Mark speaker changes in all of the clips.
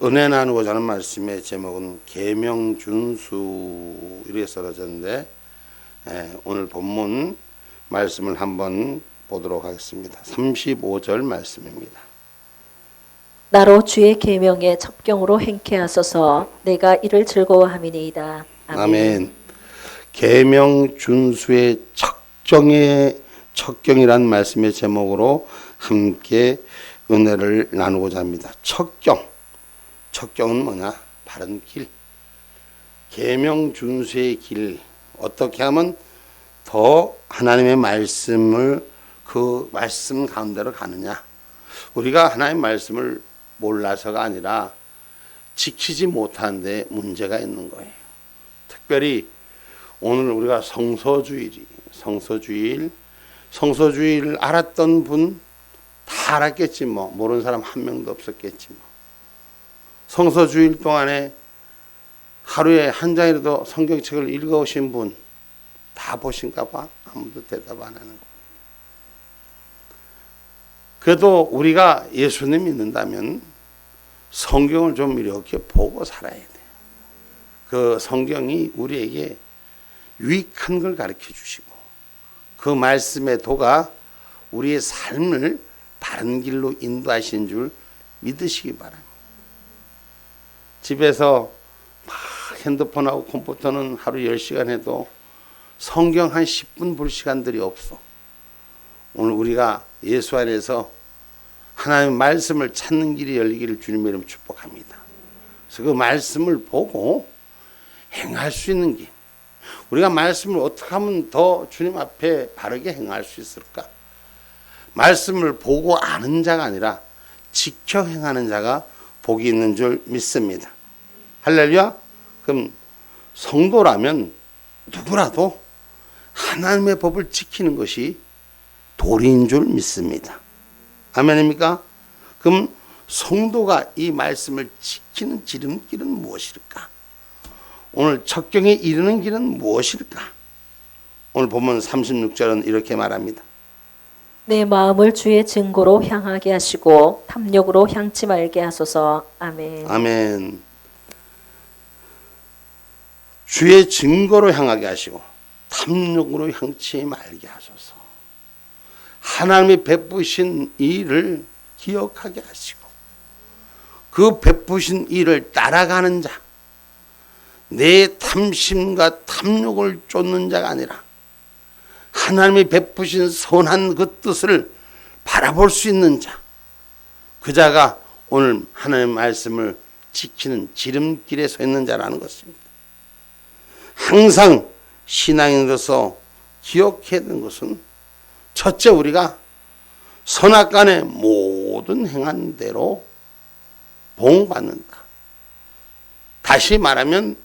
Speaker 1: 은혜 나누고자 하는 말씀의 제목은 계명준수 이렇게 써졌는데 오늘 본문 말씀을 한번 보도록 하겠습니다. 35절 말씀입니다.
Speaker 2: 나로 주의 계명에 첩경으로 행케 하소서. 내가 이를 즐거워함이니이다.
Speaker 1: 아멘. 계명준수의 척경이란 말씀의 제목으로 함께 은혜를 나누고자 합니다. 척경은 뭐냐? 바른 길. 계명준수의 길. 어떻게 하면 더 하나님의 말씀을 그 말씀 가운데로 가느냐? 우리가 하나님의 말씀을 몰라서가 아니라 지키지 못하는데 문제가 있는 거예요. 특별히 오늘 우리가 성서주의를 알았던 분 다 알았겠지 뭐. 모르는 사람 한 명도 없었겠지 뭐. 성서주일 동안에 하루에 한 장이라도 성경책을 읽어오신 분 다 보신가 봐. 아무도 대답 안 하는 거예요. 그래도 우리가 예수님 믿는다면 성경을 좀 이렇게 보고 살아야 돼요. 그 성경이 우리에게 유익한 걸 가르쳐 주시고 그 말씀의 도가 우리의 삶을 바른 길로 인도하신 줄 믿으시기 바랍니다. 집에서 막 핸드폰하고 컴퓨터는 하루 10시간 해도 성경 한 10분 볼 시간들이 없어. 오늘 우리가 예수 안에서 하나님의 말씀을 찾는 길이 열리기를 주님의 이름으로 축복합니다. 그래서 그 말씀을 보고 행할 수 있는 길. 우리가 말씀을 어떻게 하면 더 주님 앞에 바르게 행할 수 있을까? 말씀을 보고 아는 자가 아니라 지켜 행하는 자가 복이 있는 줄 믿습니다. 할렐루야. 그럼 성도라면 누구라도 하나님의 법을 지키는 것이 도리인 줄 믿습니다. 아멘입니까? 그럼 성도가 이 말씀을 지키는 지름길은 무엇일까? 오늘 척경에 이르는 길은 무엇일까? 오늘 본문 36절은 이렇게 말합니다.
Speaker 2: 내 마음을 주의 증거로 향하게 하시고 탐욕으로 향치 말게 하소서. 아멘.
Speaker 1: 아멘. 주의 증거로 향하게 하시고 탐욕으로 향치 말게 하소서. 하나님이 베푸신 일을 기억하게 하시고 그 베푸신 일을 따라가는 자, 내 탐심과 탐욕을 쫓는 자가 아니라 하나님이 베푸신 선한 그 뜻을 바라볼 수 있는 자, 그 자가 오늘 하나님의 말씀을 지키는 지름길에 서 있는 자라는 것입니다. 항상 신앙인으로서 기억해야 되는 것은 첫째, 우리가 선악간의 모든 행한 대로 보응받는다. 다시 말하면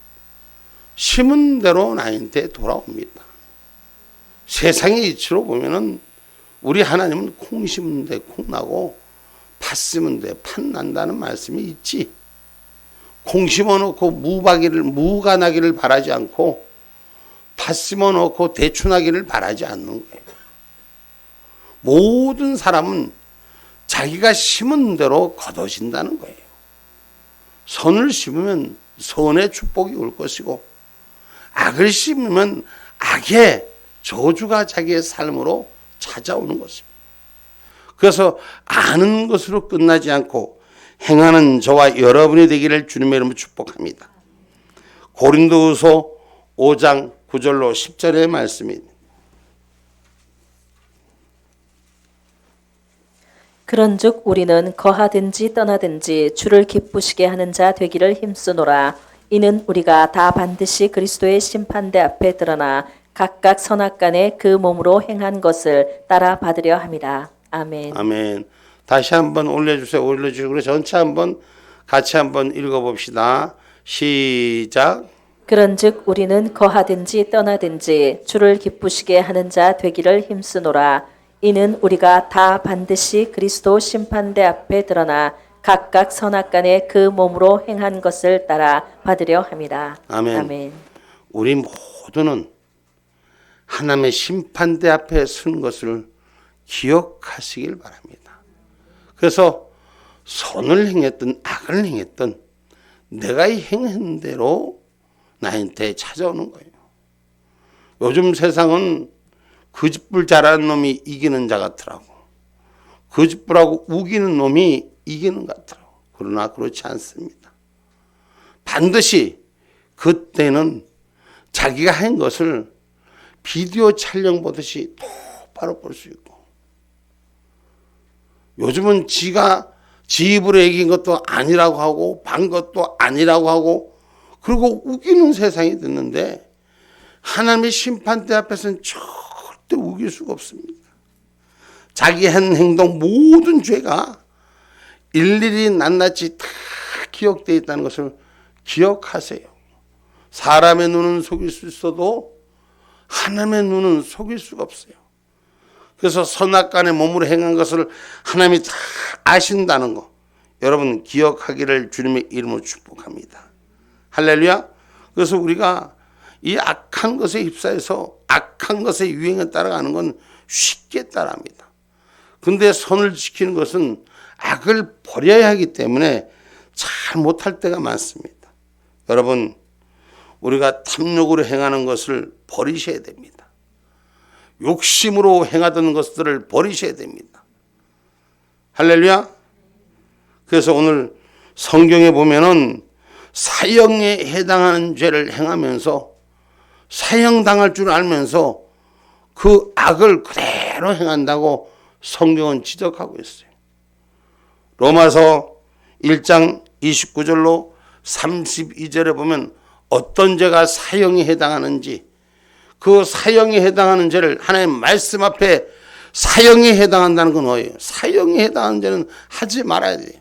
Speaker 1: 심은 대로 나한테 돌아옵니다. 세상의 이치로 보면은 우리 하나님은 콩 심은 데 콩 나고 팥 심은 데 팥 난다는 말씀이 있지. 콩 심어놓고 무가 나기를 바라지 않고 팥 심어놓고 대추 나기를 바라지 않는 거예요. 모든 사람은 자기가 심은 대로 거둬진다는 거예요. 선을 심으면 선의 축복이 올 것이고 악을 심으면 악의 저주가 자기의 삶으로 찾아오는 것입니다. 그래서 아는 것으로 끝나지 않고 행하는 저와 여러분이 되기를 주님의 이름으로 축복합니다. 고린도후서 5장 9절로 10절의 말씀입니다.
Speaker 2: 그런즉 우리는 거하든지 떠나든지 주를 기쁘시게 하는 자 되기를 힘쓰노라. 이는 우리가 다 반드시 그리스도의 심판대 앞에 드러나 각각 선악간에 그 몸으로 행한 것을 따라 받으려 함이라. 아멘.
Speaker 1: 아멘. 다시 한번 올려주세요. 올려주시고 전체 한번 같이 한번 읽어봅시다. 시작.
Speaker 2: 그런즉 우리는 거하든지 떠나든지 주를 기쁘시게 하는 자 되기를 힘쓰노라. 이는 우리가 다 반드시 그리스도 심판대 앞에 드러나 각각 선악간에 그 몸으로 행한 것을 따라 받으려 함이라.
Speaker 1: 아멘.
Speaker 2: 아멘.
Speaker 1: 우리 모두는 하나님의 심판대 앞에 선 것을 기억하시길 바랍니다. 그래서 선을 행했든 악을 행했든 내가 행한 대로 나한테 찾아오는 거예요. 요즘 세상은 거짓불 잘하는 놈이 이기는 자 같더라고. 거짓불하고 우기는 놈이 이기는 것 같더라고. 그러나 그렇지 않습니다. 반드시 그때는 자기가 한 것을 비디오 촬영 보듯이 똑바로 볼 수 있고, 요즘은 지가 지 입으로 얘기한 것도 아니라고 하고 반 것도 아니라고 하고 그리고 우기는 세상이 됐는데, 하나님의 심판대 앞에서는 절대 우길 수가 없습니다. 자기 한 행동 모든 죄가 일일이 낱낱이 다 기억되어 있다는 것을 기억하세요. 사람의 눈은 속일 수 있어도 하나님의 눈은 속일 수가 없어요. 그래서 선악간에 몸으로 행한 것을 하나님이 다 아신다는 거, 여러분 기억하기를 주님의 이름으로 축복합니다. 할렐루야. 그래서 우리가 이 악한 것에 휩싸여서 악한 것의 유행에 따라가는 건 쉽게 따라합니다. 근데 선을 지키는 것은 악을 버려야 하기 때문에 잘 못할 때가 많습니다. 여러분, 우리가 탐욕으로 행하는 것을 버리셔야 됩니다. 욕심으로 행하던 것들을 버리셔야 됩니다. 할렐루야. 그래서 오늘 성경에 보면은 사형에 해당하는 죄를 행하면서 사형당할 줄 알면서 그 악을 그대로 행한다고 성경은 지적하고 있어요. 로마서 1장 29절로 32절에 보면 어떤 죄가 사형에 해당하는지, 그 사형에 해당하는 죄를 하나님 말씀 앞에 사형에 해당한다는 건 뭐예요? 사형에 해당하는 죄는 하지 말아야 돼요.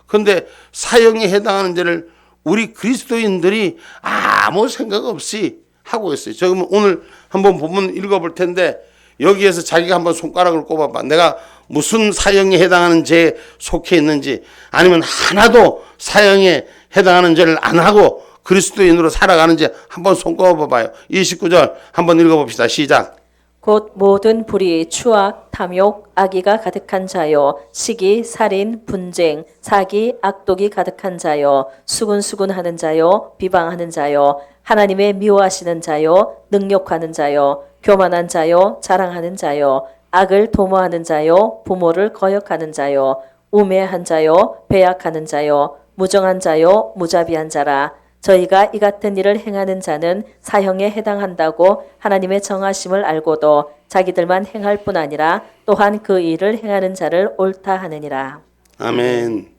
Speaker 1: 그런데 사형에 해당하는 죄를 우리 그리스도인들이 아무 생각 없이 하고 있어요. 저 오늘 한번 본문 읽어볼 텐데, 여기에서 자기가 한번 손가락을 꼽아봐. 내가 무슨 사형에 해당하는 죄에 속해 있는지, 아니면 하나도 사형에 해당하는 죄를 안 하고 그리스도인으로 살아가는지 한번 손꼽아봐요. 29절 한번 읽어봅시다. 시작.
Speaker 2: 곧 모든 불의, 추악, 탐욕, 악의가 가득한 자요, 시기, 살인, 분쟁, 사기, 악독이 가득한 자요, 수군수군하는 자요, 비방하는 자요, 하나님의 미워하시는 자요, 능욕하는 자요, 교만한 자요, 자랑하는 자요, 악을 도모하는 자요, 부모를 거역하는 자요, 우매한 자요, 배약하는 자요, 무정한 자요, 무자비한 자라. 저희가 이 같은 일을 행하는 자는 사형에 해당한다고 하나님의 정하심을 알고도 자기들만 행할 뿐 아니라 또한 그 일을 행하는 자를 옳다 하느니라.
Speaker 1: 아멘.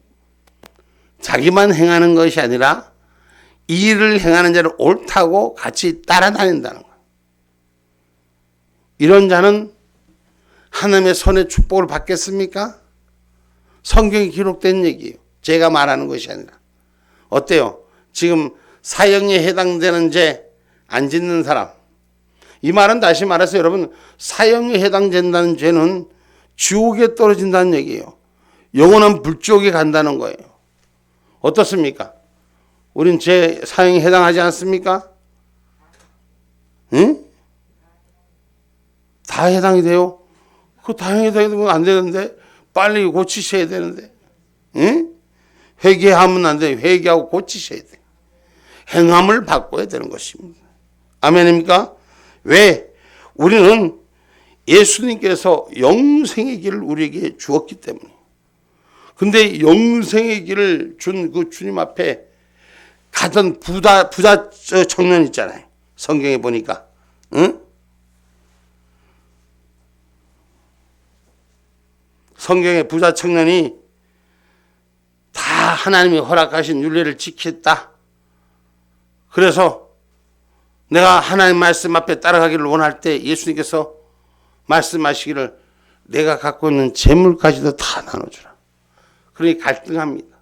Speaker 1: 자기만 행하는 것이 아니라 이 일을 행하는 자를 옳다고 같이 따라다닌다는 거예요. 이런 자는 하나님의 손의 축복을 받겠습니까? 성경에 기록된 얘기예요. 제가 말하는 것이 아니라. 어때요? 지금 사형에 해당되는 죄 안 짓는 사람, 이 말은 다시 말해서 여러분, 사형에 해당된다는 죄는 지옥에 떨어진다는 얘기예요. 영원한 불지옥에 간다는 거예요. 어떻습니까? 우린 죄 사형에 해당하지 않습니까? 응? 다 해당이 돼요? 그거 다 해당되면 안 되는데, 빨리 고치셔야 되는데. 응? 회개하면 안 돼요. 회개하고 고치셔야 돼요. 행함을 바꿔야 되는 것입니다. 아멘입니까? 왜? 우리는 예수님께서 영생의 길을 우리에게 주었기 때문에. 근데 영생의 길을 준 그 주님 앞에 가던 부자 청년 있잖아요. 성경에 보니까. 응? 성경에 부자 청년이 다 하나님이 허락하신 율례를 지켰다. 그래서 내가 하나님 말씀 앞에 따라가기를 원할 때 예수님께서 말씀하시기를 내가 갖고 있는 재물까지도 다 나눠주라. 그러니 갈등합니다.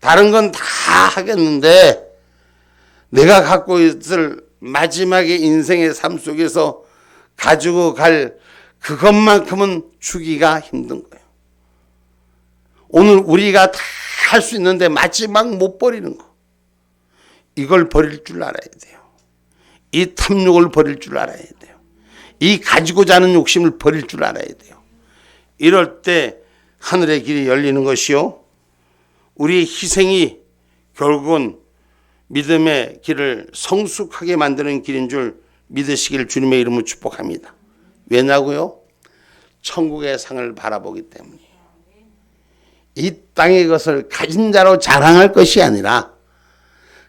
Speaker 1: 다른 건 다 하겠는데 내가 갖고 있을 마지막의 인생의 삶 속에서 가지고 갈 그것만큼은 주기가 힘든 거예요. 오늘 우리가 다 할 수 있는데 마지막 못 버리는 거, 이걸 버릴 줄 알아야 돼요. 이 탐욕을 버릴 줄 알아야 돼요. 이 가지고자 하는 욕심을 버릴 줄 알아야 돼요. 이럴 때 하늘의 길이 열리는 것이요, 우리의 희생이 결국은 믿음의 길을 성숙하게 만드는 길인 줄 믿으시길 주님의 이름으로 축복합니다. 왜냐고요? 천국의 상을 바라보기 때문이에요. 이 땅의 것을 가진 자로 자랑할 것이 아니라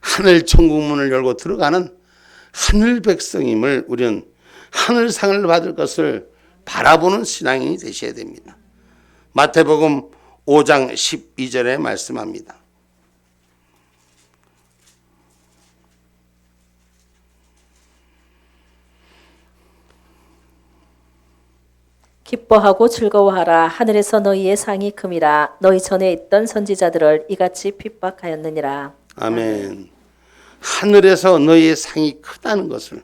Speaker 1: 하늘 천국 문을 열고 들어가는 하늘 백성임을 우리는 하늘상을 받을 것을 바라보는 신앙인이 되셔야 됩니다. 마태복음 5장 12절에 말씀합니다.
Speaker 2: 기뻐하고 즐거워하라. 하늘에서 너희의 상이 큼이라. 너희 전에 있던 선지자들을 이같이 핍박하였느니라.
Speaker 1: 아멘. 하늘에서 너희의 상이 크다는 것을,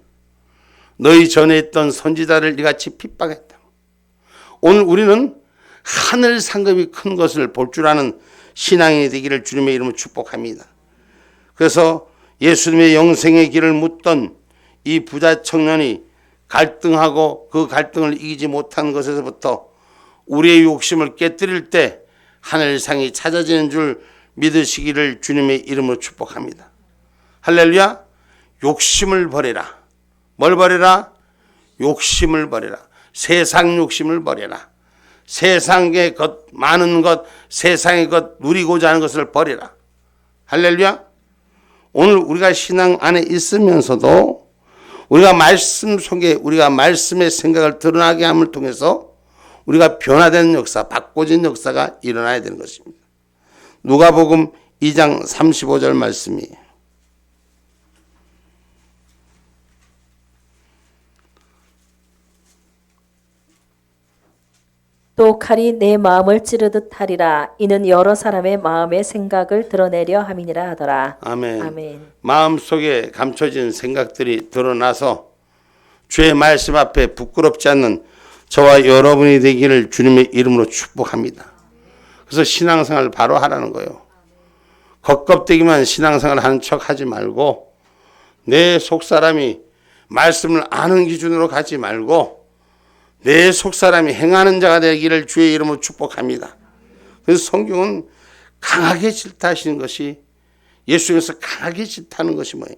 Speaker 1: 너희 전에 있던 선지자를 이같이 핍박했다. 오늘 우리는 하늘 상급이 큰 것을 볼 줄 아는 신앙인이 되기를 주님의 이름으로 축복합니다. 그래서 예수님의 영생의 길을 묻던 이 부자 청년이 갈등하고 그 갈등을 이기지 못한 것에서부터 우리의 욕심을 깨뜨릴 때 하늘상이 찾아지는 줄 믿으시기를 주님의 이름으로 축복합니다. 할렐루야. 욕심을 버려라. 뭘 버려라? 욕심을 버려라. 세상 욕심을 버려라. 세상의 것, 많은 것, 세상의 것 누리고자 하는 것을 버려라. 할렐루야. 오늘 우리가 신앙 안에 있으면서도 우리가 말씀 속에 우리가 말씀의 생각을 드러나게 함을 통해서 우리가 변화되는 역사, 바꿔진 역사가 일어나야 되는 것입니다. 누가복음 2장 35절 말씀이에요.
Speaker 2: 또 칼이 내 마음을 찌르듯 하리라. 이는 여러 사람의 마음의 생각을 드러내려 함이니라 하더라.
Speaker 1: 아멘.
Speaker 2: 아멘.
Speaker 1: 마음속에 감춰진 생각들이 드러나서 주의 말씀 앞에 부끄럽지 않는 저와 여러분이 되기를 주님의 이름으로 축복합니다. 그래서 신앙생활 바로 하라는 거예요. 겉껍데기만 신앙생활 하는 척 하지 말고 내 속사람이 말씀을 아는 기준으로 가지 말고 내 속사람이 행하는 자가 되기를 주의 이름으로 축복합니다. 그래서 성경은 강하게 질타하시는 것이, 예수님께서 강하게 질타하는 것이 뭐예요?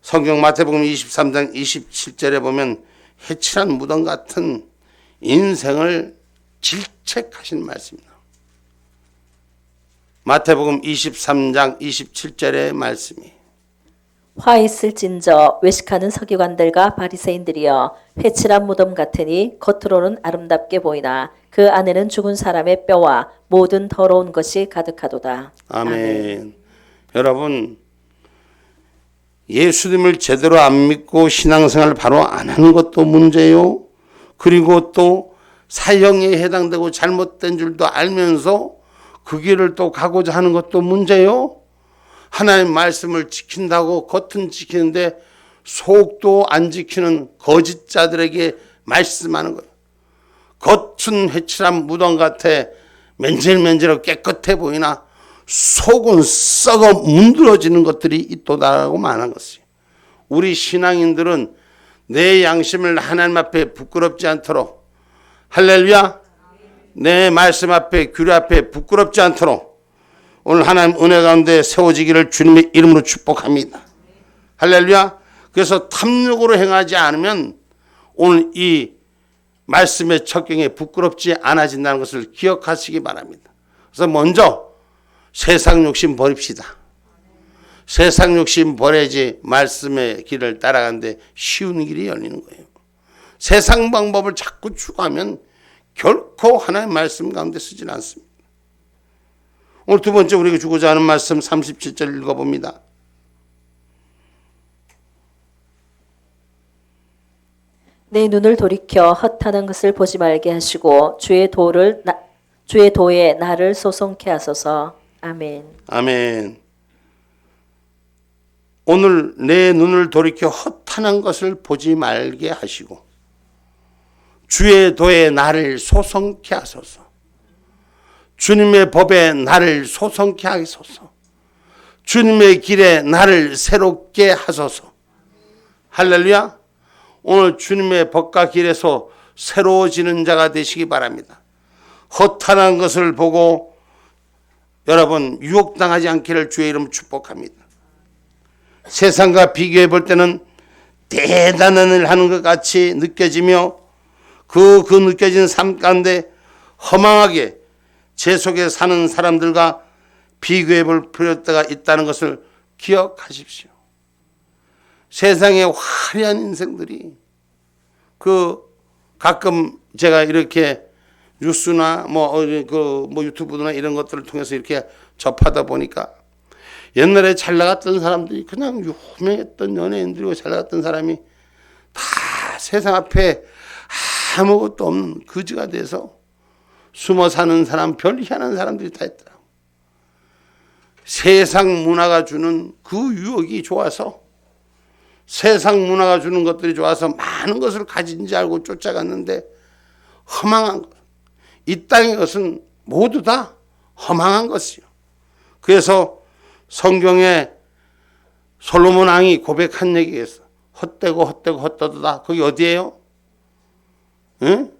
Speaker 1: 성경 마태복음 23장 27절에 보면 해칠한 무덤 같은 인생을 질책하시는 말씀입니다. 마태복음 23장 27절의 말씀이
Speaker 2: 화 있을진저 외식하는 서기관들과 바리새인들이여 회칠한 무덤 같으니 겉으로는 아름답게 보이나 그 안에는 죽은 사람의 뼈와 모든 더러운 것이 가득하도다.
Speaker 1: 아멘. 여러분, 예수님을 제대로 안 믿고 신앙생활을 바로 안 하는 것도 문제요. 그리고 또 사형에 해당되고 잘못된 줄도 알면서 그 길을 또 가고자 하는 것도 문제요. 하나님 말씀을 지킨다고 겉은 지키는데 속도 안 지키는 거짓자들에게 말씀하는 거예요. 겉은 회칠한 무덤 같아 맨질맨질하고 깨끗해 보이나 속은 썩어 문드러지는 것들이 있도다라고 말한 것이에요. 우리 신앙인들은 내 양심을 하나님 앞에 부끄럽지 않도록, 할렐루야, 내 말씀 앞에 규례 앞에 부끄럽지 않도록 오늘 하나님 은혜 가운데 세워지기를 주님의 이름으로 축복합니다. 할렐루야. 그래서 탐욕으로 행하지 않으면 오늘 이 말씀의 척경에 부끄럽지 않아진다는 것을 기억하시기 바랍니다. 그래서 먼저 세상 욕심 버립시다. 세상 욕심 버려야지 말씀의 길을 따라가는데 쉬운 길이 열리는 거예요. 세상 방법을 자꾸 추구하면 결코 하나님의 말씀 가운데 쓰지는 않습니다. 오늘 두 번째 우리가 주고자 하는 말씀 37절 읽어봅니다.
Speaker 2: 내 눈을 돌이켜 헛하는 것을 보지 말게 하시고 주의 도에 나를 소송케 하소서. 아멘.
Speaker 1: 아멘. 오늘 내 눈을 돌이켜 헛하는 것을 보지 말게 하시고 주의 도에 나를 소송케 하소서. 주님의 법에 나를 소송케 하소서. 주님의 길에 나를 새롭게 하소서. 할렐루야. 오늘 주님의 법과 길에서 새로워지는 자가 되시기 바랍니다. 허탄한 것을 보고 여러분 유혹당하지 않기를 주의 이름으로 축복합니다. 세상과 비교해 볼 때는 대단한 일을 하는 것 같이 느껴지며 그 느껴지는 삶 가운데 허망하게 제 속에 사는 사람들과 비교해 볼 필요가 있다는 것을 기억하십시오. 세상의 화려한 인생들이 가끔 제가 이렇게 뉴스나 유튜브나 이런 것들을 통해서 이렇게 접하다 보니까 옛날에 잘 나갔던 사람들이 그냥 유명했던 연예인들이고 잘 나갔던 사람이 다 세상 앞에 아무것도 없는 거지가 돼서 숨어 사는 사람, 별 희한한 사람들이 다 있더라고. 세상 문화가 주는 그 유혹이 좋아서, 세상 문화가 주는 것들이 좋아서 많은 것을 가진지 알고 쫓아갔는데 허망한 것. 이 땅의 것은 모두 다 허망한 것이요. 그래서 성경에 솔로몬 왕이 고백한 얘기가 있어. 헛되고 헛되도다. 거기 어디예요? 응?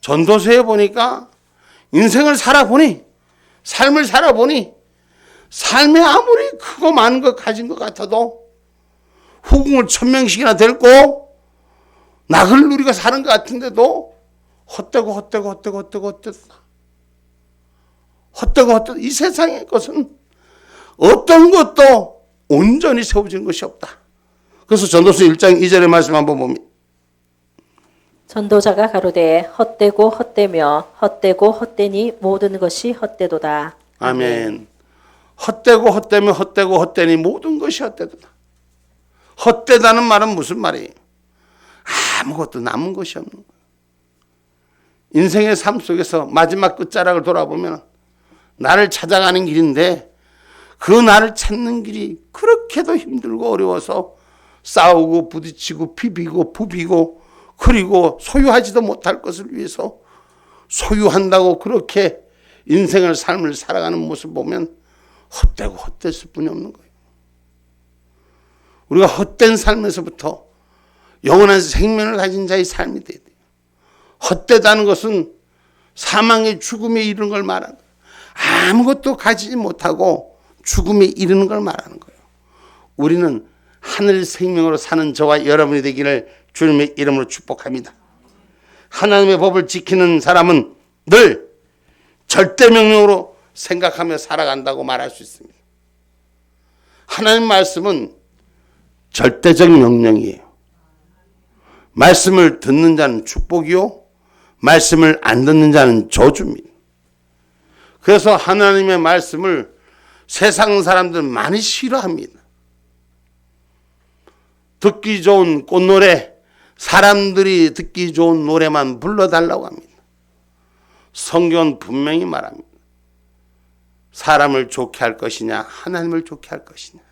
Speaker 1: 전도서에 보니까 인생을 살아보니, 삶을 살아보니, 삶에 아무리 크고 많은 것 가진 것 같아도 후궁을 1000명씩이나 데리고 낙을 누리고 사는 것 같은데도 헛되고 이 세상의 것은 어떤 것도 온전히 세워진 것이 없다. 그래서 전도서 1장 2절의 말씀 한번 봅니다.
Speaker 2: 전도자가 가로되 헛되고 헛되며 헛되고 헛되니 모든 것이 헛되도다.
Speaker 1: 아멘. 헛되고 헛되며 헛되고 헛되니 모든 것이 헛되도다. 헛되다는 말은 무슨 말이에요? 아무것도 남은 것이 없는 거예요. 인생의 삶 속에서 마지막 끝자락을 돌아보면 나를 찾아가는 길인데 그 나를 찾는 길이 그렇게도 힘들고 어려워서 싸우고 부딪히고 비비고 부비고 그리고 소유하지도 못할 것을 위해서 소유한다고 그렇게 인생을 삶을 살아가는 모습 보면 헛되고 헛됐을 뿐이 없는 거예요. 우리가 헛된 삶에서부터 영원한 생명을 가진 자의 삶이 돼야 돼요. 헛되다는 것은 사망의 죽음에 이르는 걸 말하는 거예요. 아무것도 가지지 못하고 죽음에 이르는 걸 말하는 거예요. 우리는 하늘 생명으로 사는 저와 여러분이 되기를 주님의 이름으로 축복합니다. 하나님의 법을 지키는 사람은 늘 절대 명령으로 생각하며 살아간다고 말할 수 있습니다. 하나님 말씀은 절대적 명령이에요. 말씀을 듣는 자는 축복이요, 말씀을 안 듣는 자는 저주입니다. 그래서 하나님의 말씀을 세상 사람들은 많이 싫어합니다. 듣기 좋은 꽃노래, 사람들이 듣기 좋은 노래만 불러달라고 합니다. 성경은 분명히 말합니다. 사람을 좋게 할 것이냐, 하나님을 좋게 할 것이냐.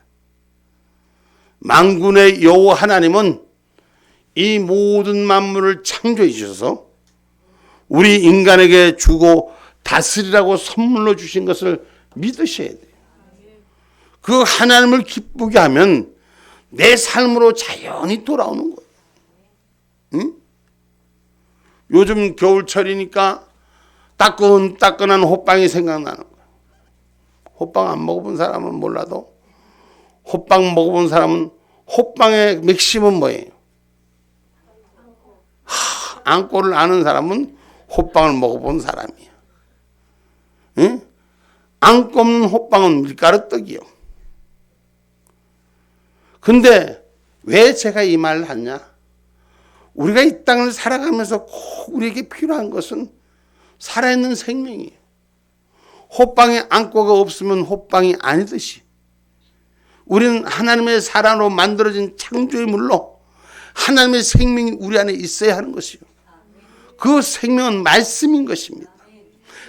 Speaker 1: 만군의 여호와 하나님은 이 모든 만물을 창조해 주셔서 우리 인간에게 주고 다스리라고 선물로 주신 것을 믿으셔야 돼요. 그 하나님을 기쁘게 하면 내 삶으로 자연히 돌아오는 거예요. 응? 요즘 겨울철이니까 따끈따끈한 호빵이 생각나는 거예요. 호빵 안 먹어본 사람은 몰라도 호빵 먹어본 사람은 호빵의 맥심은 뭐예요? 안고를 아는 사람은 호빵을 먹어본 사람이에요. 응? 안고 없는 호빵은 밀가루떡이요. 근데 왜 제가 이 말을 하냐? 우리가 이 땅을 살아가면서 꼭 우리에게 필요한 것은 살아있는 생명이에요. 호빵에 안고가 없으면 호빵이 아니듯이 우리는 하나님의 사랑으로 만들어진 창조물로 하나님의 생명이 우리 안에 있어야 하는 것이요. 그 생명은 말씀인 것입니다.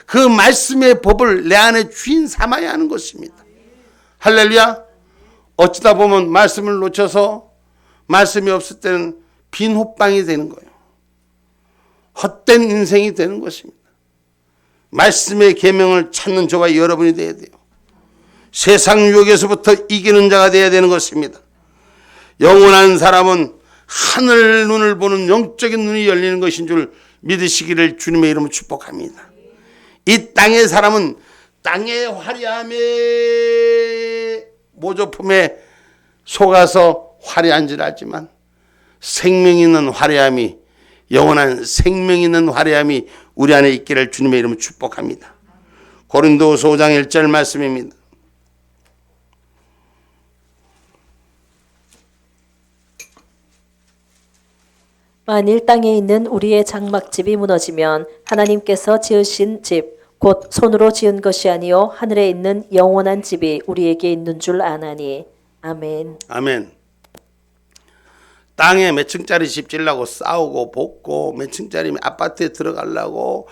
Speaker 1: 그 말씀의 법을 내 안에 주인 삼아야 하는 것입니다. 할렐루야. 어쩌다 보면 말씀을 놓쳐서 말씀이 없을 때는 빈 호빵이 되는 거예요. 헛된 인생이 되는 것입니다. 말씀의 계명을 찾는 저와 여러분이 되어야 돼요. 세상 유혹에서부터 이기는 자가 되어야 되는 것입니다. 영원한 사람은 하늘 눈을 보는 영적인 눈이 열리는 것인 줄 믿으시기를 주님의 이름으로 축복합니다. 이 땅의 사람은 땅의 화려함에 모조품에 속아서 화려한 줄 알지만 생명 있는 화려함이, 영원한 생명 있는 화려함이 우리 안에 있기를 주님의 이름으로 축복합니다. 고린도후서 5장 1절 말씀입니다.
Speaker 2: 만일 땅에 있는 우리의 장막집이 무너지면 하나님께서 지으신 집 곧 손으로 지은 것이 아니요 하늘에 있는 영원한 집이 우리에게 있는 줄 아나니. 아멘.
Speaker 1: 아멘. 땅에 몇 층짜리 집 지으려고 싸우고 볶고, 몇 층짜리 아파트에 들어가려고,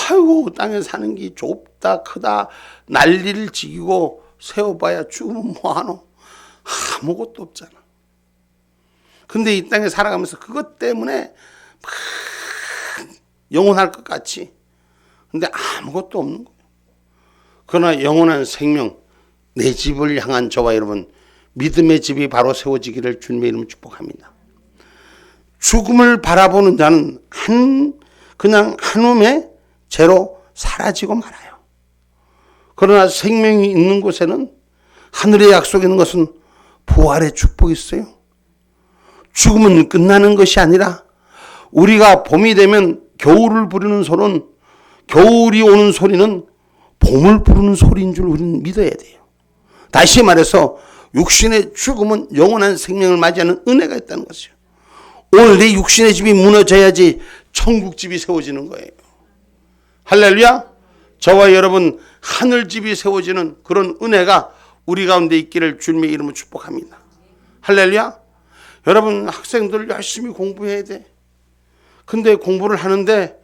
Speaker 1: 아이고 땅에 사는 게 좁다 크다 난리를 지기고 세워봐야 죽으면 뭐하노? 아무것도 없잖아. 근데 이 땅에 살아가면서 그것 때문에 막 영원할 것 같이, 근데 아무것도 없는 거예요. 그러나 영원한 생명, 내 집을 향한 저와 여러분, 믿음의 집이 바로 세워지기를 주님의 이름으로 축복합니다. 죽음을 바라보는 자는 그냥 한숨에 죄로 사라지고 말아요. 그러나 생명이 있는 곳에는, 하늘의 약속이 있는 것은 부활의 축복이 있어요. 죽음은 끝나는 것이 아니라 우리가 봄이 되면 겨울을 부르는 소리는, 겨울이 오는 소리는 봄을 부르는 소리인 줄 우리는 믿어야 돼요. 다시 말해서 육신의 죽음은 영원한 생명을 맞이하는 은혜가 있다는 것이요. 오늘 내 육신의 집이 무너져야지 천국집이 세워지는 거예요. 할렐루야. 저와 여러분 하늘집이 세워지는 그런 은혜가 우리 가운데 있기를 주님의 이름으로 축복합니다. 할렐루야. 여러분 학생들 열심히 공부해야 돼. 근데 공부를 하는데,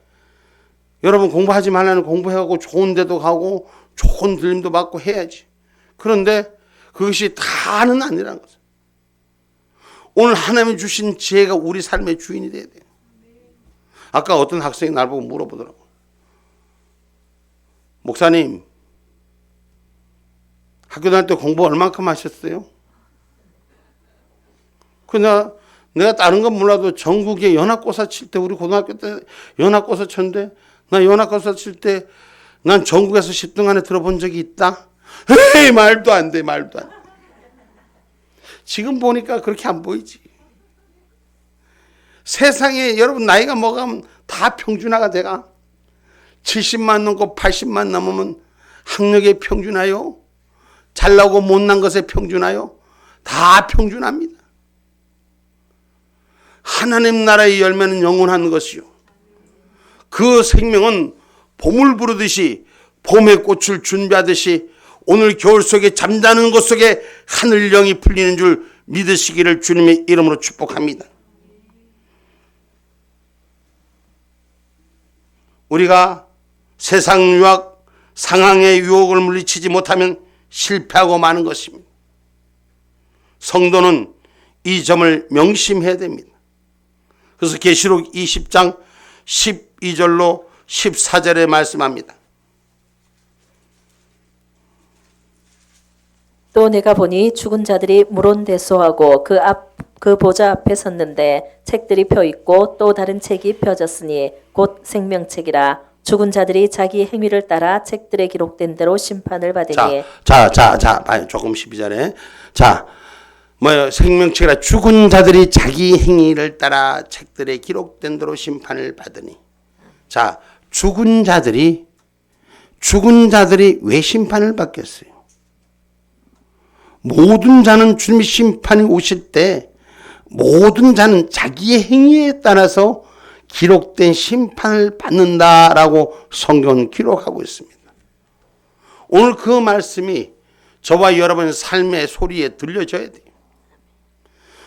Speaker 1: 여러분 공부하지 말라는 공부해가고 좋은 데도 가고 좋은 들림도 받고 해야지. 그런데 그것이 다는 아니라는 거죠. 오늘 하나님이 주신 지혜가 우리 삶의 주인이 돼야 돼요. 아까 어떤 학생이 날 보고 물어보더라고. 목사님, 학교 다닐 때 공부 얼만큼 하셨어요? 내가 다른 건 몰라도 전국에 연합고사 칠 때, 우리 고등학교 때 연합고사 쳤는데, 나 연합고사 칠 때 난 전국에서 10등 안에 들어본 적이 있다? 에이, 말도 안 돼, 말도 안 돼. 지금 보니까 그렇게 안 보이지. 세상에 여러분 나이가 먹으면 다 평준화가 돼가. 70만 넘고 80만 넘으면 학력의 평준화요, 잘나고 못난 것의 평준화요, 다 평준화입니다. 하나님 나라의 열매는 영원한 것이요, 그 생명은 봄을 부르듯이 봄의 꽃을 준비하듯이 오늘 겨울 속에 잠자는 곳 속에 하늘 영이 풀리는 줄 믿으시기를 주님의 이름으로 축복합니다. 우리가 세상 유학, 상황의 유혹을 물리치지 못하면 실패하고 마는 것입니다. 성도는 이 점을 명심해야 됩니다. 그래서 계시록 20장 12절로 14절에 말씀합니다.
Speaker 2: 또 내가 보니 죽은 자들이 물온대소하고 그 보좌 앞에 섰는데 책들이 펴 있고 또 다른 책이 펴졌으니 곧 생명책이라. 죽은 자들이 자기 행위를 따라 책들에 기록된 대로 심판을 받으니.
Speaker 1: 조금 12절에. 생명책이라. 죽은 자들이 자기 행위를 따라 책들에 기록된 대로 심판을 받으니. 죽은 자들이 왜 심판을 받겠어요? 모든 자는 주님의 심판이 오실 때 모든 자는 자기의 행위에 따라서 기록된 심판을 받는다라고 성경은 기록하고 있습니다. 오늘 그 말씀이 저와 여러분 삶의 소리에 들려져야 돼요.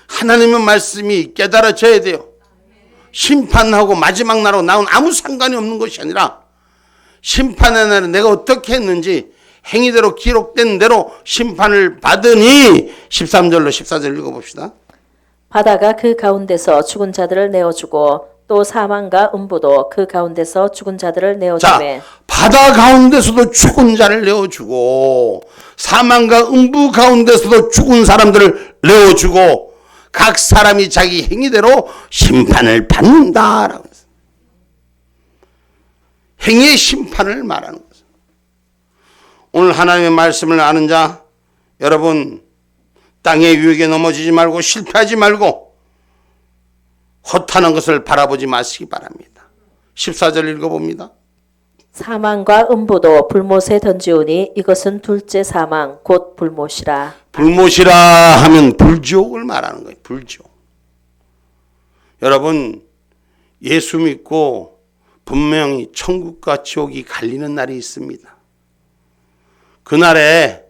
Speaker 1: 하나님의 말씀이 깨달아져야 돼요. 심판하고 마지막 날하고 나온 아무 상관이 없는 것이 아니라 심판의 날에 내가 어떻게 했는지 행위대로 기록된 대로 심판을 받으니. 13절로 14절 읽어봅시다.
Speaker 2: 바다가 그 가운데서 죽은 자들을 내어주고 또 사망과 음부도 그 가운데서 죽은 자들을 내어주매.
Speaker 1: 바다 가운데서도 죽은 자를 내어주고 사망과 음부 가운데서도 죽은 사람들을 내어주고 각 사람이 자기 행위대로 심판을 받는다라고 했어요. 행위의 심판을 말하는 거죠. 오늘 하나님의 말씀을 아는 자, 여러분 땅의 유혹에 넘어지지 말고 실패하지 말고 허탄한 것을 바라보지 마시기 바랍니다. 14절 읽어봅니다.
Speaker 2: 사망과 음부도 불못에 던지오니 이것은 둘째 사망 곧 불못이라.
Speaker 1: 불못이라 하면 불지옥을 말하는 거예요. 불지옥. 여러분 예수 믿고 분명히 천국과 지옥이 갈리는 날이 있습니다. 그날에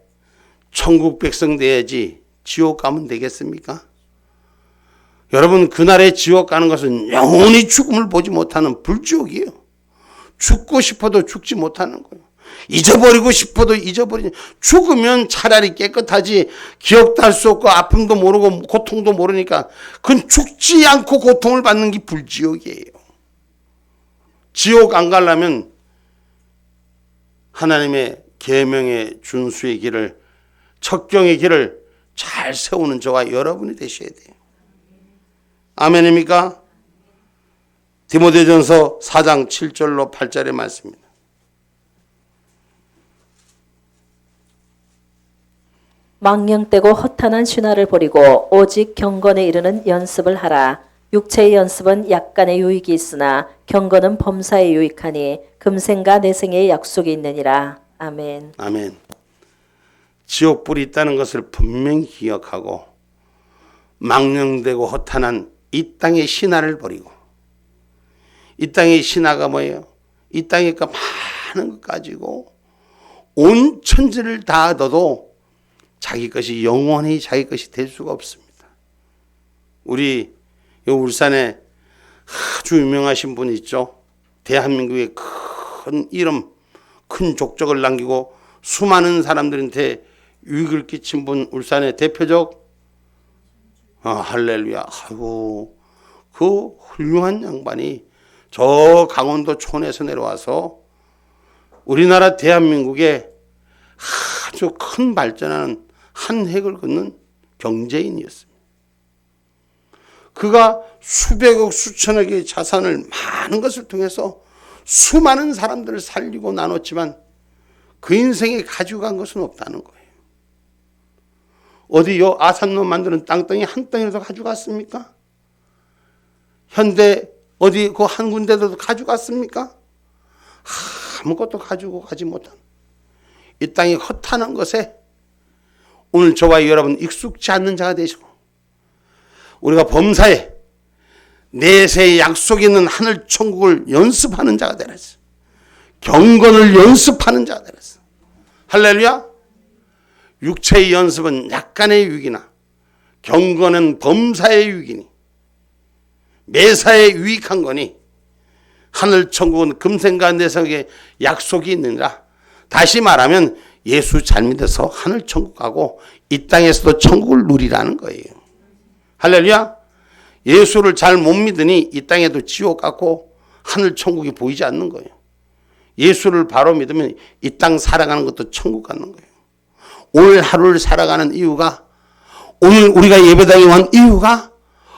Speaker 1: 천국 백성 돼야지 지옥 가면 되겠습니까? 여러분 그날에 지옥 가는 것은 영원히 죽음을 보지 못하는 불지옥이에요. 죽고 싶어도 죽지 못하는 거예요. 잊어버리고 싶어도 잊어버리지. 죽으면 차라리 깨끗하지. 기억도 할 수 없고 아픔도 모르고 고통도 모르니까 그건 죽지 않고 고통을 받는 게 불지옥이에요. 지옥 안 가려면 하나님의 계명의 준수의 길을, 척경의 길을 잘 세우는 저와 여러분이 되셔야 돼요. 아멘입니까? 디모데전서 4장 7절로 8절의 말씀입니다.
Speaker 2: 망령되고 허탄한 신화를 버리고 오직 경건에 이르는 연습을 하라. 육체의 연습은 약간의 유익이 있으나 경건은 범사에 유익하니 금생과 내생의 약속이 있느니라. 아멘.
Speaker 1: 아멘. 지옥불이 있다는 것을 분명히 기억하고 망령되고 허탄한 이 땅의 신화를 버리고, 이 땅의 신화가 뭐예요? 이 땅에 그 많은 것 가지고 온 천지를 다 얻어도 자기 것이 영원히 자기 것이 될 수가 없습니다. 우리 울산에 아주 유명하신 분 있죠. 대한민국의 큰 이름, 큰 족적을 남기고 수많은 사람들한테 유익을 끼친 분, 울산의 대표적 할렐루야. 아이고 그 훌륭한 양반이 저 강원도 촌에서 내려와서 우리나라 대한민국에 아주 큰 발전하는 한 획을 긋는 경제인이었습니다. 그가 수백억 수천억의 자산을 많은 것을 통해서 수많은 사람들을 살리고 나눴지만 그 인생에 가지고 간 것은 없다는 거예요. 어디 요 아산로 만드는 땅덩이 한 땅이라도 가져갔습니까? 현대 어디 그 한 군데도 가져갔습니까? 아무것도 가지고 가지 못한 이 땅이 허탄한 것에 오늘 저와 여러분 익숙지 않는 자가 되시고 우리가 범사에 내세의 약속이 있는 하늘 천국을 연습하는 자가 되랬어. 경건을 연습하는 자가 되랬어. 할렐루야. 육체의 연습은 약간의 유익이나 경건은 범사의 유익이니 매사에 유익한 거니 하늘 천국은 금생과 내생의 약속이 있느니라. 다시 말하면 예수 잘 믿어서 하늘 천국 가고 이 땅에서도 천국을 누리라는 거예요. 할렐루야. 예수를 잘 못 믿으니 이 땅에도 지옥 같고 하늘 천국이 보이지 않는 거예요. 예수를 바로 믿으면 이 땅 살아가는 것도 천국 같는 거예요. 오늘 하루를 살아가는 이유가, 오늘 우리가 예배당에 온 이유가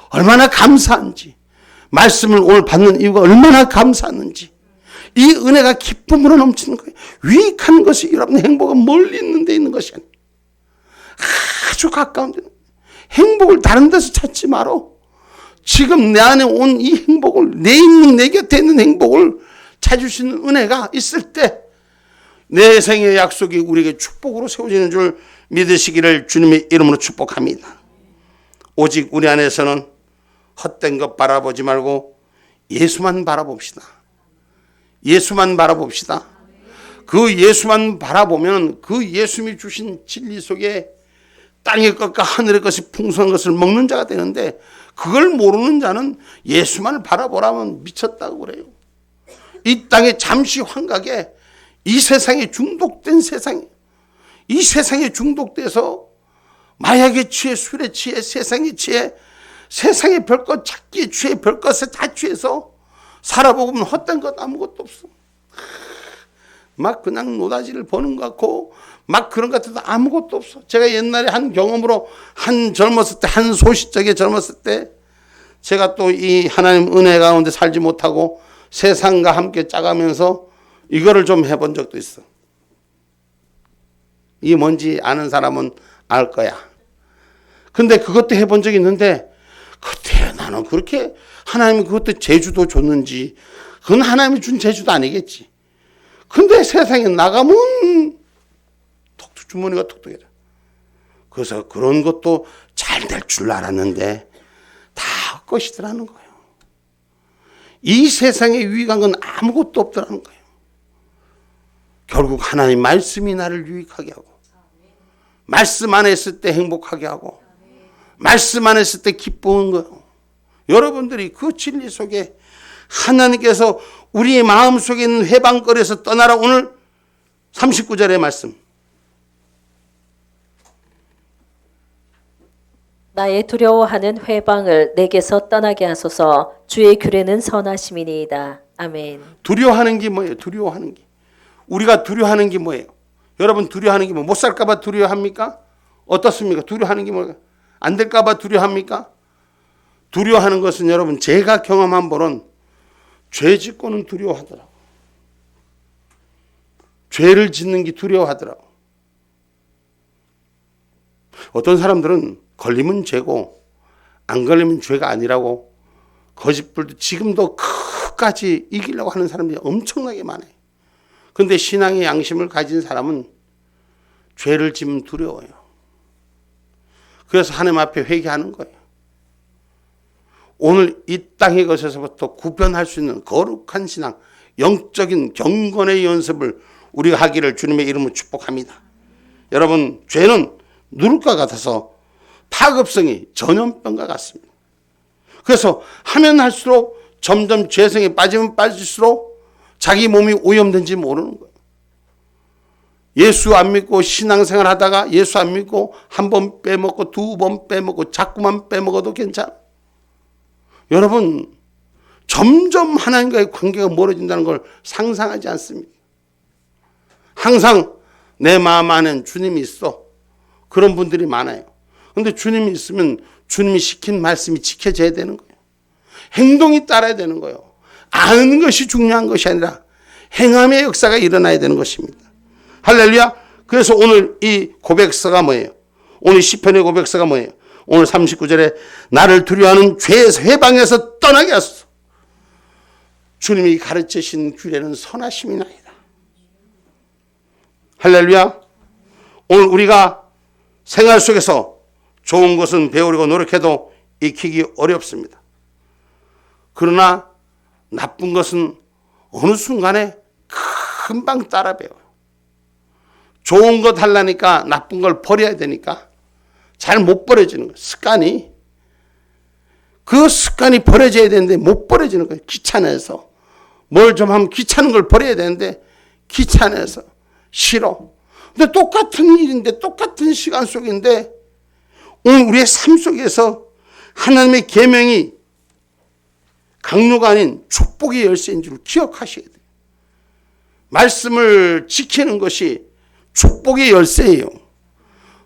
Speaker 1: 얼마나 감사한지, 말씀을 오늘 받는 이유가 얼마나 감사한지, 이 은혜가 기쁨으로 넘치는 거예요. 유익한 것이 여러분의 행복은 멀리 있는 데 있는 것이 아니에요. 아주 가까운 데. 행복을 다른 데서 찾지 마라. 지금 내 안에 온 이 행복을, 내 곁에 있는 행복을 찾을 수 있는 은혜가 있을 때 내 생의 약속이 우리에게 축복으로 세워지는 줄 믿으시기를 주님의 이름으로 축복합니다. 오직 우리 안에서는 헛된 것 바라보지 말고 예수만 바라봅시다. 예수만 바라봅시다. 그 예수만 바라보면 그 예수님이 주신 진리 속에 땅의 것과 하늘의 것이 풍성한 것을 먹는 자가 되는데, 그걸 모르는 자는 예수만을 바라보라면 미쳤다고 그래요. 이 땅에 잠시 환각에 이 세상에 중독된 세상에, 이 세상에 중독돼서 마약에 취해, 술에 취해, 세상에 취해, 세상에 별것 찾기에 취해, 별것에 다 취해서 살아보면 헛된 것 아무것도 없어. 막 그냥 노다지를 버는 것 같고 막 그런 것 같아도 아무것도 없어. 제가 옛날에 한 경험으로 젊었을 때, 한 소시적에 젊었을 때 제가 또 이 하나님 은혜 가운데 살지 못하고 세상과 함께 짜가면서 이거를 좀 해본 적도 있어. 이게 뭔지 아는 사람은 알 거야. 근데 그것도 해본 적이 있는데 그때 나는 그렇게 하나님이 그것도 제주도 줬는지 그건 하나님이 준 제주도 아니겠지. 근데 세상에 나가면 주머니가 톡톡해져. 그래서 그런 것도 잘 될 줄 알았는데 다 헛것이더라는 거예요. 이 세상에 유익한 건 아무것도 없더라는 거예요. 결국 하나님 말씀이 나를 유익하게 하고 말씀 안에 있을 때 행복하게 하고 말씀 안에 있을 때 기쁘는 거예요. 여러분들이 그 진리 속에 하나님께서 우리의 마음속에 있는 회방거리에서 떠나라. 오늘 39절의 말씀.
Speaker 2: 나의 두려워하는 회방을 내게서 떠나게 하소서. 주의 규례는 선하심이니이다. 아멘.
Speaker 1: 두려워하는 게 뭐예요? 두려워하는 게. 우리가 두려워하는 게 뭐예요? 여러분 두려워하는 게 뭐? 못 살까 봐 두려워합니까? 어떻습니까? 두려워하는 게 뭐예요? 안 될까 봐 두려워합니까? 두려워하는 것은 여러분 제가 경험한 바로는 죄 짓고는 두려워하더라고. 죄를 짓는 게 두려워하더라고. 어떤 사람들은 걸리면 죄고 안 걸리면 죄가 아니라고 거짓불도 지금도 끝까지 이기려고 하는 사람들이 엄청나게 많아요. 그런데 신앙의 양심을 가진 사람은 죄를 지면 두려워요. 그래서 하나님 앞에 회개하는 거예요. 오늘 이 땅의 것에서부터 구별할 수 있는 거룩한 신앙, 영적인 경건의 연습을 우리가 하기를 주님의 이름으로 축복합니다. 여러분, 죄는 누를과 같아서 파급성이 전염병과 같습니다. 그래서 하면 할수록 점점 죄성에 빠지면 빠질수록 자기 몸이 오염된지 모르는 거예요. 예수 안 믿고 신앙생활 하다가 예수 안 믿고 한 번 빼먹고 두 번 빼먹고 자꾸만 빼먹어도 괜찮아. 여러분, 점점 하나님과의 관계가 멀어진다는 걸 상상하지 않습니다. 항상 내 마음 안에는 주님이 있어. 그런 분들이 많아요. 그런데 주님이 있으면 주님이 시킨 말씀이 지켜져야 되는 거예요. 행동이 따라야 되는 거예요. 아는 것이 중요한 것이 아니라 행함의 역사가 일어나야 되는 것입니다. 할렐루야. 그래서 오늘 이 고백서가 뭐예요? 오늘 시편의 고백서가 뭐예요? 오늘 39절에 나를 두려워하는 죄에서 회방에서 떠나게 하소서. 주님이 가르치신 규례는 선하심이나이다. 할렐루야. 오늘 우리가 생활 속에서 좋은 것은 배우려고 노력해도 익히기 어렵습니다. 그러나 나쁜 것은 어느 순간에 금방 따라 배워요. 좋은 것 하려니까 나쁜 걸 버려야 되니까 잘 못 버려지는 거예요. 습관이. 그 습관이 버려져야 되는데 못 버려지는 거예요. 귀찮아서. 뭘 좀 하면 귀찮은 걸 버려야 되는데 귀찮아서 싫어. 근데 똑같은 일인데 똑같은 시간 속인데 오늘 우리의 삶 속에서 하나님의 계명이 강요가 아닌 축복의 열쇠인 줄 기억하셔야 돼요. 말씀을 지키는 것이 축복의 열쇠예요.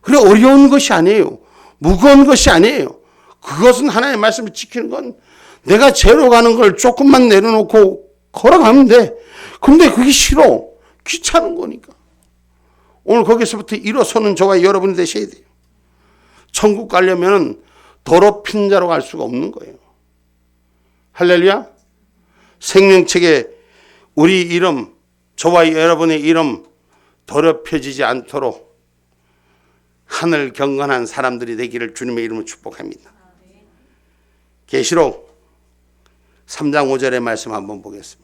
Speaker 1: 그래 어려운 것이 아니에요. 무거운 것이 아니에요. 그것은 하나님의 말씀을 지키는 건 내가 죄로 가는 걸 조금만 내려놓고 걸어가면 돼. 근데 그게 싫어. 귀찮은 거니까. 오늘 거기서부터 일어서는 저와 여러분이 되셔야 돼요. 천국 가려면 더럽힌 자로 갈 수가 없는 거예요. 할렐루야. 생명책에 우리 이름, 저와 여러분의 이름 더럽혀지지 않도록 하늘 경건한 사람들이 되기를 주님의 이름으로 축복합니다. 계시록 3장 5절의 말씀 한번 보겠습니다.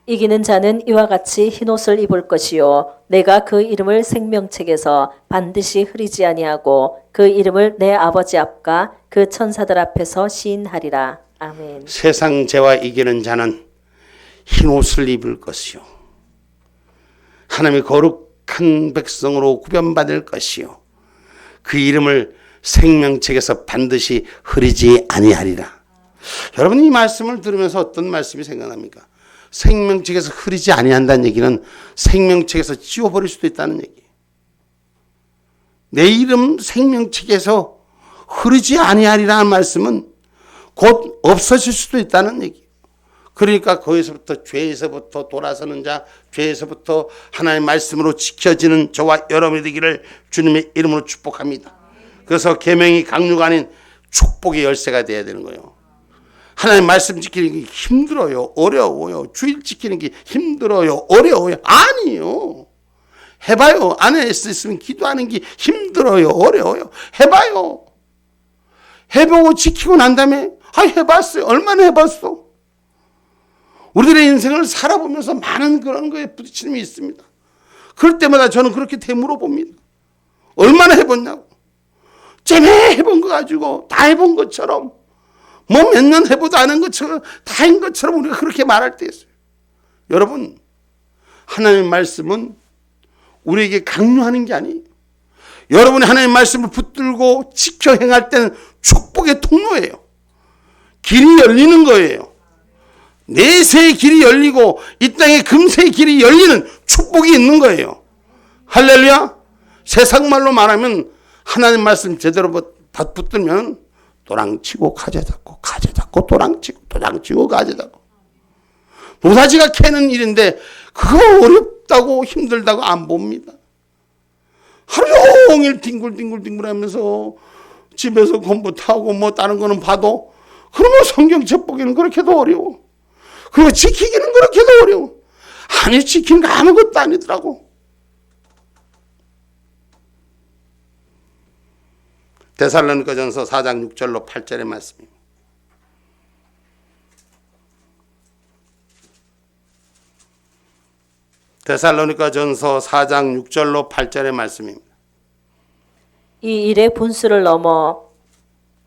Speaker 2: 이기는 자는 이와 같이 흰옷을 입을 것이요 내가 그 이름을 생명책에서 반드시 흐리지 아니하고 그 이름을 내 아버지 앞과 그 천사들 앞에서 시인하리라. 아멘.
Speaker 1: 세상 죄와 이기는 자는 흰옷을 입을 것이요 하나님의 거룩한 백성으로 구별받을 것이요 그 이름을 생명책에서 반드시 흐리지 아니하리라. 여러분 이 말씀을 들으면서 어떤 말씀이 생각납니까? 생명책에서 흐리지 아니한다는 얘기는 생명책에서 지워버릴 수도 있다는 얘기예요. 내 이름 생명책에서 흐르지 아니하리라는 말씀은 곧 없어질 수도 있다는 얘기예요. 그러니까 거기서부터 죄에서부터 돌아서는 자, 죄에서부터 하나님의 말씀으로 지켜지는 저와 여러분이 되기를 주님의 이름으로 축복합니다. 그래서 계명이 강요가 아닌 축복의 열쇠가 돼야 되는 거예요. 하나님 말씀 지키는 게 힘들어요. 어려워요. 주일 지키는 게 힘들어요. 어려워요. 아니요. 해봐요. 안 했으면 기도하는 게 힘들어요. 어려워요. 해봐요. 해보고 지키고 난 다음에 해봤어요. 얼마나 해봤어? 우리들의 인생을 살아보면서 많은 그런 거에 부딪힘이 있습니다. 그럴 때마다 저는 그렇게 되물어 봅니다. 얼마나 해봤냐고. 쟤네 해본 거 가지고 다 해본 것처럼 뭐 몇 년 해보도 안 한 것처럼 다 한 것처럼 우리가 그렇게 말할 때 있어요. 여러분, 하나님의 말씀은 우리에게 강요하는 게 아니에요. 여러분이 하나님의 말씀을 붙들고 지켜 행할 때는 축복의 통로예요. 길이 열리는 거예요. 내세의 길이 열리고 이 땅에 금세의 길이 열리는 축복이 있는 거예요. 할렐루야. 세상 말로 말하면 하나님 말씀 제대로 붙들면 도랑치고 가재잡고 가재잡고 도랑치고 도랑치고 가재잡고. 노사지가 캐는 일인데 그거 어렵다고 힘들다고 안 봅니다. 하루 종일 뒹굴뒹굴 하면서 집에서 컴퓨터하고 뭐 다른 거는 봐도 그러면 성경책 보기는 그렇게도 어려워. 그리고 지키기는 그렇게도 어려워. 아니, 지키는 거 아무것도 아니더라고. 데살로니가전서 4장 6절로 8절의 말씀입니다. 데살로니가전서 4장 6절로 8절의 말씀입니다.
Speaker 2: 이 일의 분수를 넘어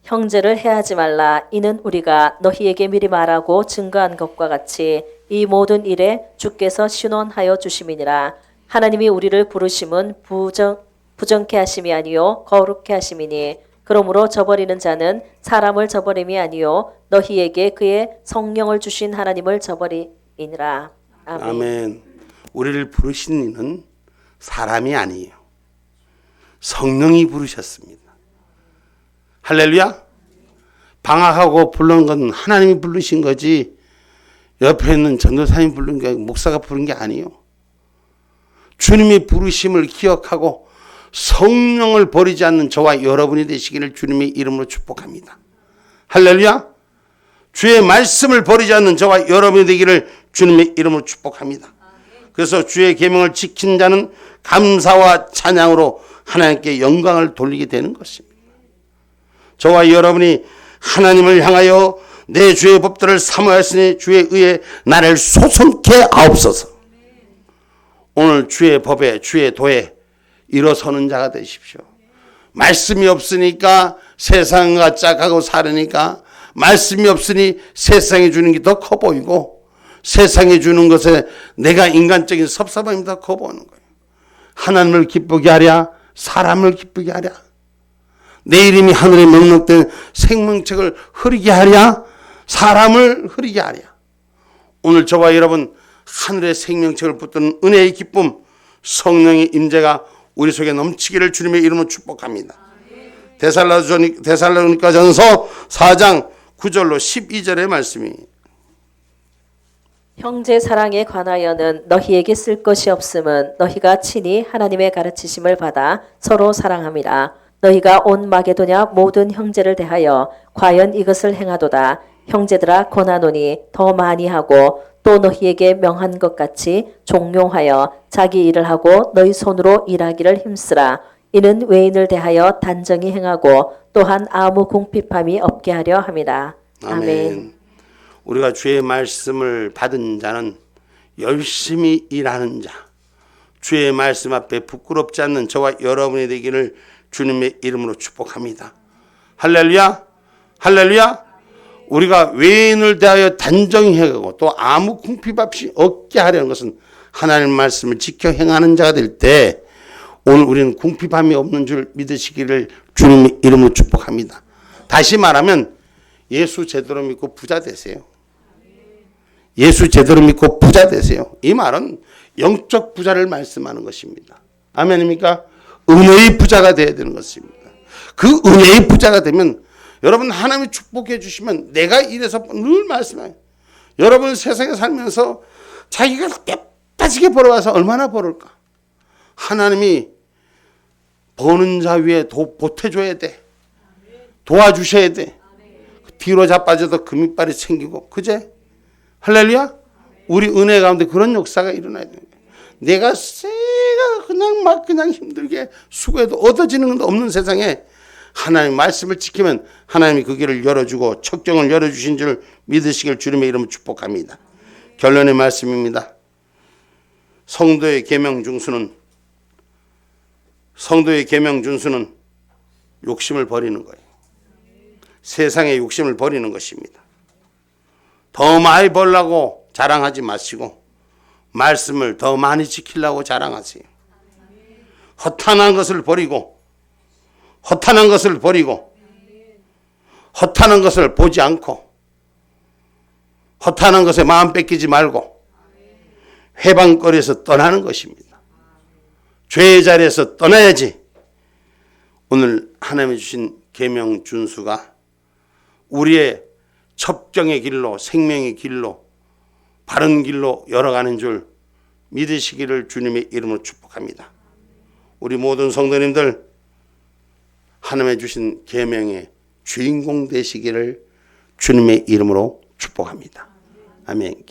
Speaker 2: 형제를 해하지 말라. 이는 우리가 너희에게 미리 말하고 증거한 것과 같이 이 모든 일에 주께서 신원하여 주심이니라. 하나님이 우리를 부르심은 부정케 하심이 아니요 거룩케 하심이니 그러므로 저버리는 자는 사람을 저버림이 아니요 너희에게 그의 성령을 주신 하나님을 저버리니라. 아멘.
Speaker 1: 아멘. 우리를 부르신 이는 사람이 아니에요. 성령이 부르셨습니다. 할렐루야. 방학하고 부른 건 하나님이 부르신 거지 옆에 있는 전도사님이 부른 게 목사가 부른 게 아니에요. 주님이 부르심을 기억하고 성령을 버리지 않는 저와 여러분이 되시기를 주님의 이름으로 축복합니다. 할렐루야. 주의 말씀을 버리지 않는 저와 여러분이 되기를 주님의 이름으로 축복합니다. 그래서 주의 계명을 지킨 자는 감사와 찬양으로 하나님께 영광을 돌리게 되는 것입니다. 저와 여러분이 하나님을 향하여 내 주의 법들을 사모하였으니 주의 의에 나를 소송케 하옵소서. 오늘 주의 법에 주의 도에 일어서는 자가 되십시오. 말씀이 없으니까 세상과 짝하고 살으니까 말씀이 없으니 세상이 주는 게 더 커 보이고 세상이 주는 것에 내가 인간적인 섭섭함이 더 커 보이는 거예요. 하나님을 기쁘게 하랴 사람을 기쁘게 하랴 내 이름이 하늘에 명록된 생명책을 흐리게 하랴 사람을 흐리게 하랴. 오늘 저와 여러분 하늘의 생명책을 붙드는 은혜의 기쁨 성령의 임재가 우리 속에 넘치기를 주님의 이름으로 축복합니다. 데살로니가전서 4장 9절로 12절의 말씀이
Speaker 2: 형제 사랑에 관하여는 너희에게 쓸 것이 없음은 너희가 친히 하나님의 가르치심을 받아 서로 사랑함이라. 너희가 온 마게도냐 모든 형제를 대하여 과연 이것을 행하도다. 형제들아 권하노니 더 많이 하고 또 너희에게 명한 것 같이 종용하여 자기 일을 하고 너희 손으로 일하기를 힘쓰라. 이는 외인을 대하여 단정히 행하고 또한 아무 궁핍함이 없게 하려 함이라. 아멘.
Speaker 1: 우리가 주의 말씀을 받은 자는 열심히 일하는 자, 주의 말씀 앞에 부끄럽지 않는 저와 여러분이 되기를 주님의 이름으로 축복합니다. 할렐루야. 할렐루야. 우리가 외인을 대하여 단정히 행하고 또 아무 궁핍 없이 얻게 하려는 것은 하나님의 말씀을 지켜 행하는 자가 될 때 오늘 우리는 궁핍함이 없는 줄 믿으시기를 주님의 이름으로 축복합니다. 다시 말하면 예수 제대로 믿고 부자 되세요. 예수 제대로 믿고 부자 되세요. 이 말은 영적 부자를 말씀하는 것입니다. 아멘입니까? 은혜의 부자가 되어야 되는 것입니다. 그 은혜의 부자가 되면 여러분 하나님이 축복해 주시면 내가 이래서 늘 말씀해요. 여러분 세상에 살면서 자기가 뼈 빠지게 벌어와서 얼마나 벌을까? 하나님이 버는 자 위에 보태줘야 돼. 도와주셔야 돼. 뒤로 자빠져도 금이빨이 생기고, 그제? 할렐루야? 우리 은혜 가운데 그런 역사가 일어나야 되는 거예요. 내가 그냥 힘들게 수고해도 얻어지는 것도 없는 세상에 하나님 말씀을 지키면 하나님이 그 길을 열어주고 척경을 열어주신 줄 믿으시길 주님의 이름으로 축복합니다. 결론의 말씀입니다. 성도의 계명 준수는 욕심을 버리는 거예요. 세상의 욕심을 버리는 것입니다. 더 많이 벌려고 자랑하지 마시고 말씀을 더 많이 지키려고 자랑하세요. 허탄한 것을 버리고 헛하는 것을 보지 않고 헛하는 것에 마음 뺏기지 말고 회방거리에서 떠나는 것입니다. 죄의 자리에서 떠나야지. 오늘 하나님이 주신 계명 준수가 우리의 첩경의 길로, 생명의 길로, 바른 길로 열어가는 줄 믿으시기를 주님의 이름으로 축복합니다. 우리 모든 성도님들 하나님의 주신 계명의 주인공 되시기를 주님의 이름으로 축복합니다. 아멘.